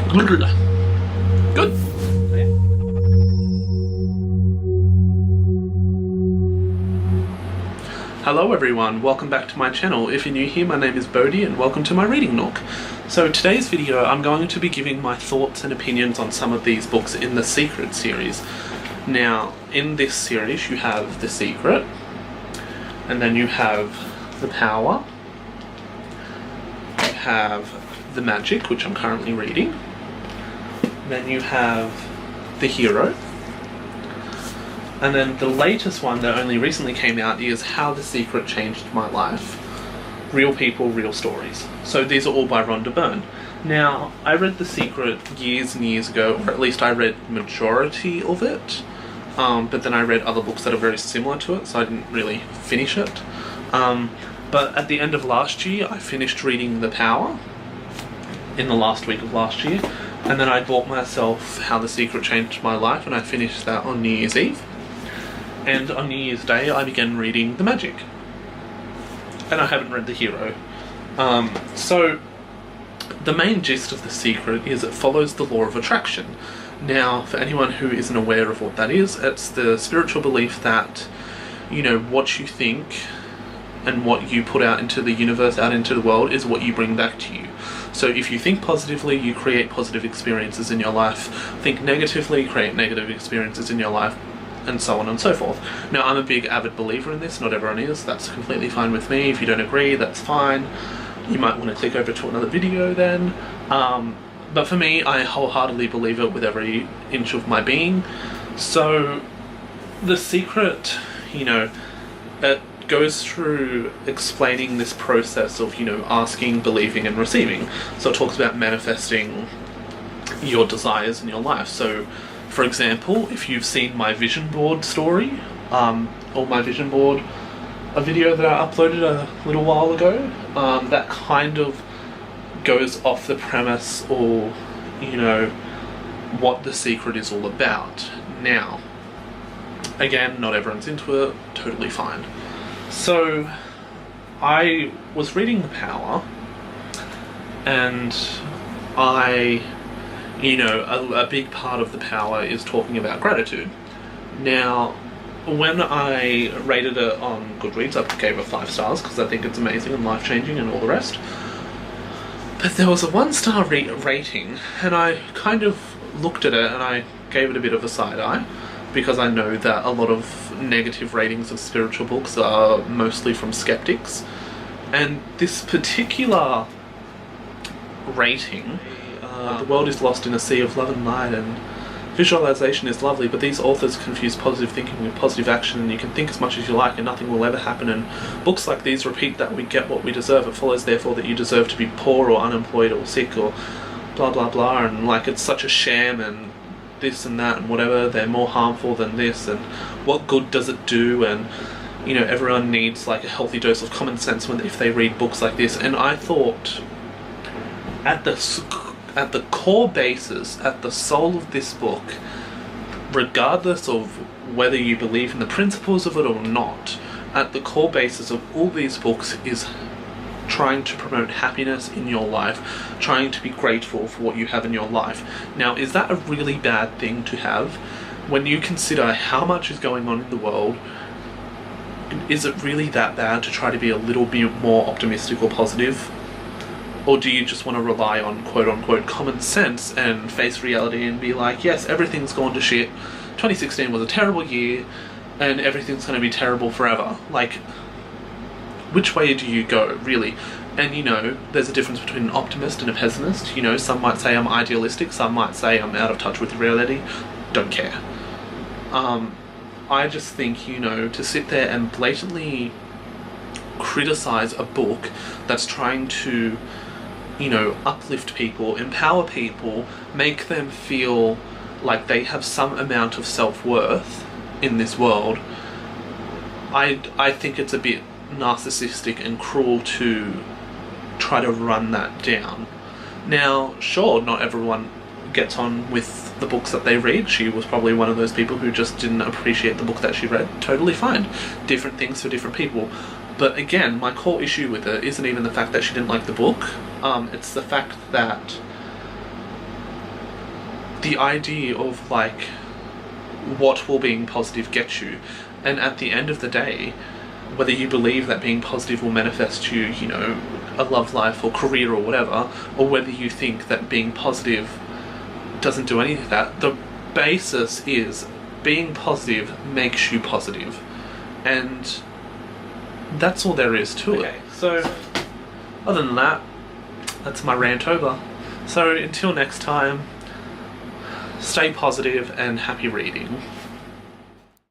Good. Hello everyone, welcome back to my channel. If you're new here, my name is Bohdi and welcome to my reading nook. So today's video, I'm going to be giving my thoughts and opinions on some of these books in the Secret series. Now, in this series you have The Secret, and then you have The Power, you have The Magic, which I'm currently reading, then you have The Hero, and then the latest one that only recently came out is How the Secret Changed My Life. Real People, Real Stories. So these are all by Rhonda Byrne. Now, I read The Secret years and years ago, or at least I read majority of it, but then I read other books that are very similar to it, so I didn't really finish it. But at the end of last year, I finished reading The Power in the last week of last year, and then I bought myself How the Secret Changed My Life, and I finished that on New Year's Eve. And on New Year's Day, I began reading The Magic. And I haven't read The Hero. So, the main gist of The Secret is it follows the law of attraction. Now, for anyone who isn't aware of what that is, it's the spiritual belief that, you know, what you think and what you put out into the universe, out into the world, is what you bring back to you. So if you think positively, you create positive experiences in your life. Think negatively, create negative experiences in your life, and so on and so forth. Now, I'm a big avid believer in this. Not everyone is. That's completely fine with me. If you don't agree, that's fine. You might want to click over to another video then. But for me, I wholeheartedly believe it with every inch of my being. So, The Secret, you know, it goes through explaining this process of, you know, asking, believing, and receiving. So it talks about manifesting your desires in your life. So, for example, if you've seen my vision board story, or my vision board, a video that I uploaded a little while ago, that kind of goes off the premise, or, you know, what The Secret is all about. Now, again, not everyone's into it, totally fine. So, I was reading The Power, and you know, a big part of The Power is talking about gratitude. Now, when I rated it on Goodreads, I gave it 5 stars because I think it's amazing and life-changing and all the rest. But there was a 1-star rating, and I kind of looked at it and I gave it a bit of a side-eye, because I know that a lot of negative ratings of spiritual books are mostly from skeptics. And this particular rating, the world is lost in a sea of love and light, and visualization is lovely, but these authors confuse positive thinking with positive action, and you can think as much as you like and nothing will ever happen. And books like these repeat that we get what we deserve. It follows therefore that you deserve to be poor or unemployed or sick or blah blah blah, and like it's such a sham, and this and that and whatever, they're more harmful than this, and what good does it do? And, you know, everyone needs like a healthy dose of common sense if they read books like this. And I thought, at the core basis, at the soul of this book, regardless of whether you believe in the principles of it or not, at the core basis of all these books is trying to promote happiness in your life, trying to be grateful for what you have in your life. Now, is that a really bad thing to have? When you consider how much is going on in the world, is it really that bad to try to be a little bit more optimistic or positive? Or do you just want to rely on quote-unquote common sense and face reality and be like, yes, everything's gone to shit, 2016 was a terrible year, and everything's going to be terrible forever? Like, which way do you go, really? And, you know, there's a difference between an optimist and a pessimist. You know, some might say I'm idealistic, some might say I'm out of touch with reality. Don't care. I just think, you know, to sit there and blatantly criticize a book that's trying to, you know, uplift people, empower people, make them feel like they have some amount of self-worth in this world, I think it's a bit narcissistic and cruel to try to run that down. Now, sure, not everyone gets on with the books that they read. She was probably one of those people who just didn't appreciate the book that she read. Totally fine. Different things for different people. But again, my core issue with it isn't even the fact that she didn't like the book. It's the fact that the idea of like what will being positive get you, and at the end of the day, whether you believe that being positive will manifest you, you know, a love life or career or whatever, or whether you think that being positive doesn't do any of that, the basis is being positive makes you positive, and that's all there is to it. So other than that, that's my rant over. So until next time, stay positive and happy reading.